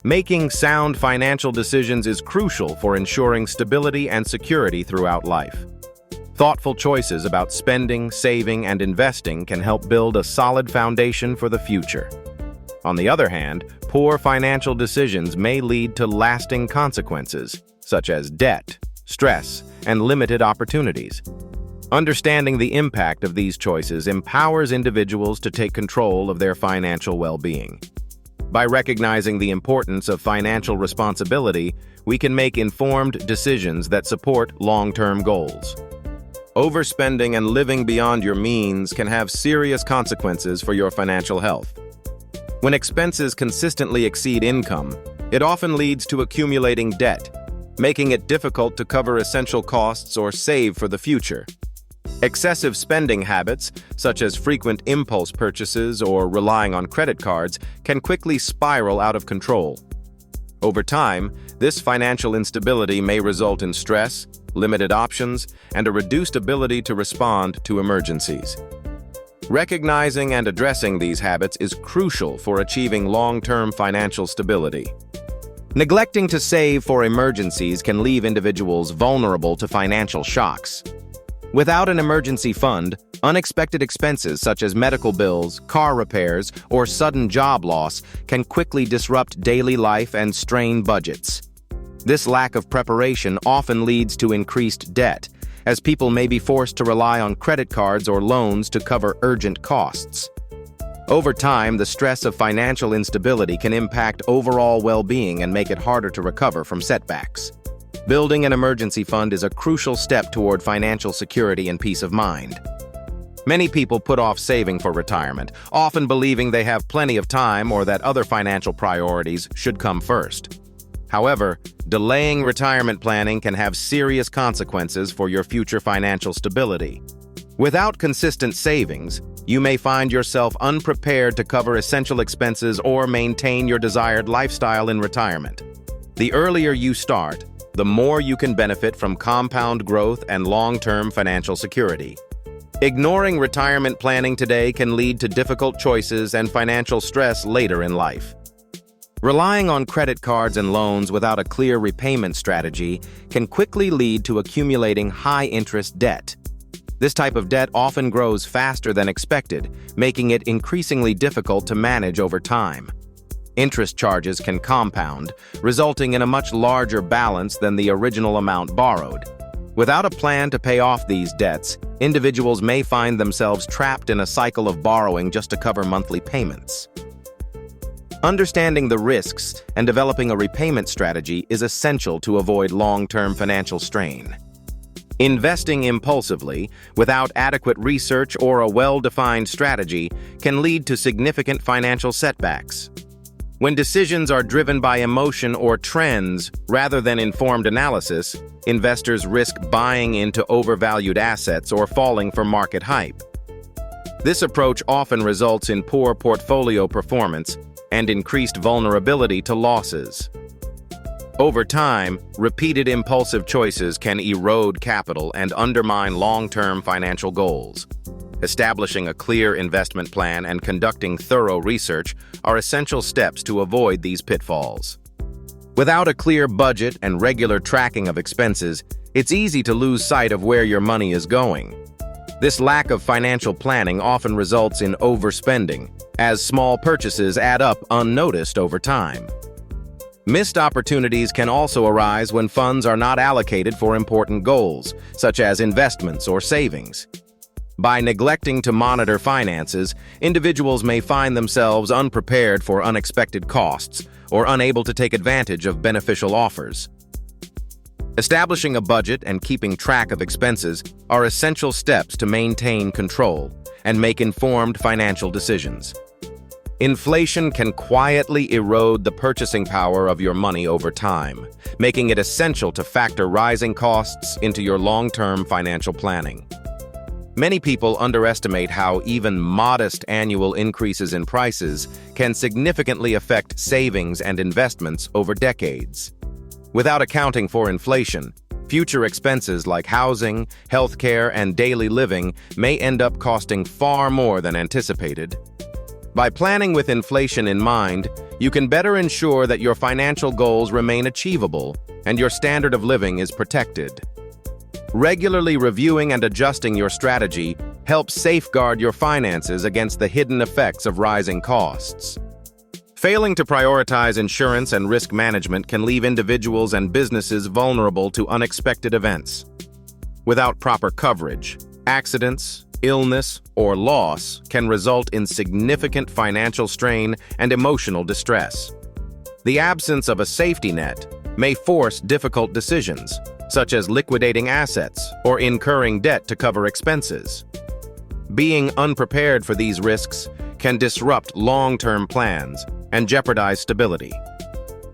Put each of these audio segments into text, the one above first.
Making sound financial decisions is crucial for ensuring stability and security throughout life. Thoughtful choices about spending, saving, and investing can help build a solid foundation for the future. On the other hand, poor financial decisions may lead to lasting consequences, such as debt, stress, and limited opportunities. Understanding the impact of these choices empowers individuals to take control of their financial well-being. By recognizing the importance of financial responsibility, we can make informed decisions that support long-term goals. Overspending and living beyond your means can have serious consequences for your financial health. When expenses consistently exceed income, it often leads to accumulating debt, making it difficult to cover essential costs or save for the future. Excessive spending habits, such as frequent impulse purchases or relying on credit cards, can quickly spiral out of control. Over time, this financial instability may result in stress, limited options, and a reduced ability to respond to emergencies. Recognizing and addressing these habits is crucial for achieving long-term financial stability. Neglecting to save for emergencies can leave individuals vulnerable to financial shocks. Without an emergency fund, unexpected expenses such as medical bills, car repairs, or sudden job loss can quickly disrupt daily life and strain budgets. This lack of preparation often leads to increased debt, as people may be forced to rely on credit cards or loans to cover urgent costs. Over time, the stress of financial instability can impact overall well-being and make it harder to recover from setbacks. Building an emergency fund is a crucial step toward financial security and peace of mind. Many people put off saving for retirement, often believing they have plenty of time or that other financial priorities should come first. However, delaying retirement planning can have serious consequences for your future financial stability. Without consistent savings, you may find yourself unprepared to cover essential expenses or maintain your desired lifestyle in retirement. The earlier you start, the more you can benefit from compound growth and long-term financial security. Ignoring retirement planning today can lead to difficult choices and financial stress later in life. Relying on credit cards and loans without a clear repayment strategy can quickly lead to accumulating high-interest debt. This type of debt often grows faster than expected, making it increasingly difficult to manage over time. Interest charges can compound, resulting in a much larger balance than the original amount borrowed. Without a plan to pay off these debts, individuals may find themselves trapped in a cycle of borrowing just to cover monthly payments. Understanding the risks and developing a repayment strategy is essential to avoid long-term financial strain. Investing impulsively, without adequate research or a well-defined strategy, can lead to significant financial setbacks. When decisions are driven by emotion or trends rather than informed analysis, investors risk buying into overvalued assets or falling for market hype. This approach often results in poor portfolio performance and increased vulnerability to losses. Over time, repeated impulsive choices can erode capital and undermine long-term financial goals. Establishing a clear investment plan and conducting thorough research are essential steps to avoid these pitfalls. Without a clear budget and regular tracking of expenses, it's easy to lose sight of where your money is going. This lack of financial planning often results in overspending, as small purchases add up unnoticed over time. Missed opportunities can also arise when funds are not allocated for important goals, such as investments or savings. By neglecting to monitor finances, individuals may find themselves unprepared for unexpected costs or unable to take advantage of beneficial offers. Establishing a budget and keeping track of expenses are essential steps to maintain control and make informed financial decisions. Inflation can quietly erode the purchasing power of your money over time, making it essential to factor rising costs into your long-term financial planning. Many people underestimate how even modest annual increases in prices can significantly affect savings and investments over decades. Without accounting for inflation, future expenses like housing, healthcare, and daily living may end up costing far more than anticipated. By planning with inflation in mind, you can better ensure that your financial goals remain achievable and your standard of living is protected. Regularly reviewing and adjusting your strategy helps safeguard your finances against the hidden effects of rising costs. Failing to prioritize insurance and risk management can leave individuals and businesses vulnerable to unexpected events. Without proper coverage, accidents, illness, or loss can result in significant financial strain and emotional distress. The absence of a safety net may force difficult decisions, such as liquidating assets or incurring debt to cover expenses. Being unprepared for these risks can disrupt long-term plans and jeopardize stability.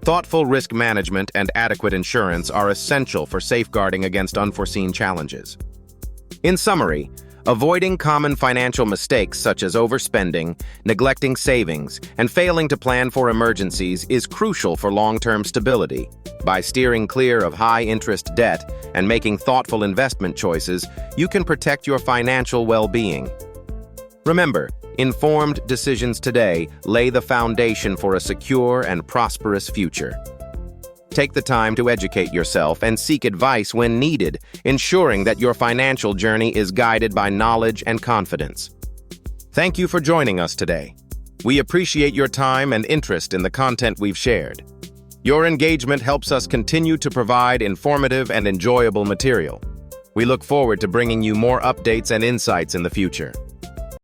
Thoughtful risk management and adequate insurance are essential for safeguarding against unforeseen challenges. In summary, avoiding common financial mistakes such as overspending, neglecting savings, and failing to plan for emergencies is crucial for long-term stability. By steering clear of high-interest debt and making thoughtful investment choices, you can protect your financial well-being. Remember, informed decisions today lay the foundation for a secure and prosperous future. Take the time to educate yourself and seek advice when needed, ensuring that your financial journey is guided by knowledge and confidence. Thank you for joining us today. We appreciate your time and interest in the content we've shared. Your engagement helps us continue to provide informative and enjoyable material. We look forward to bringing you more updates and insights in the future.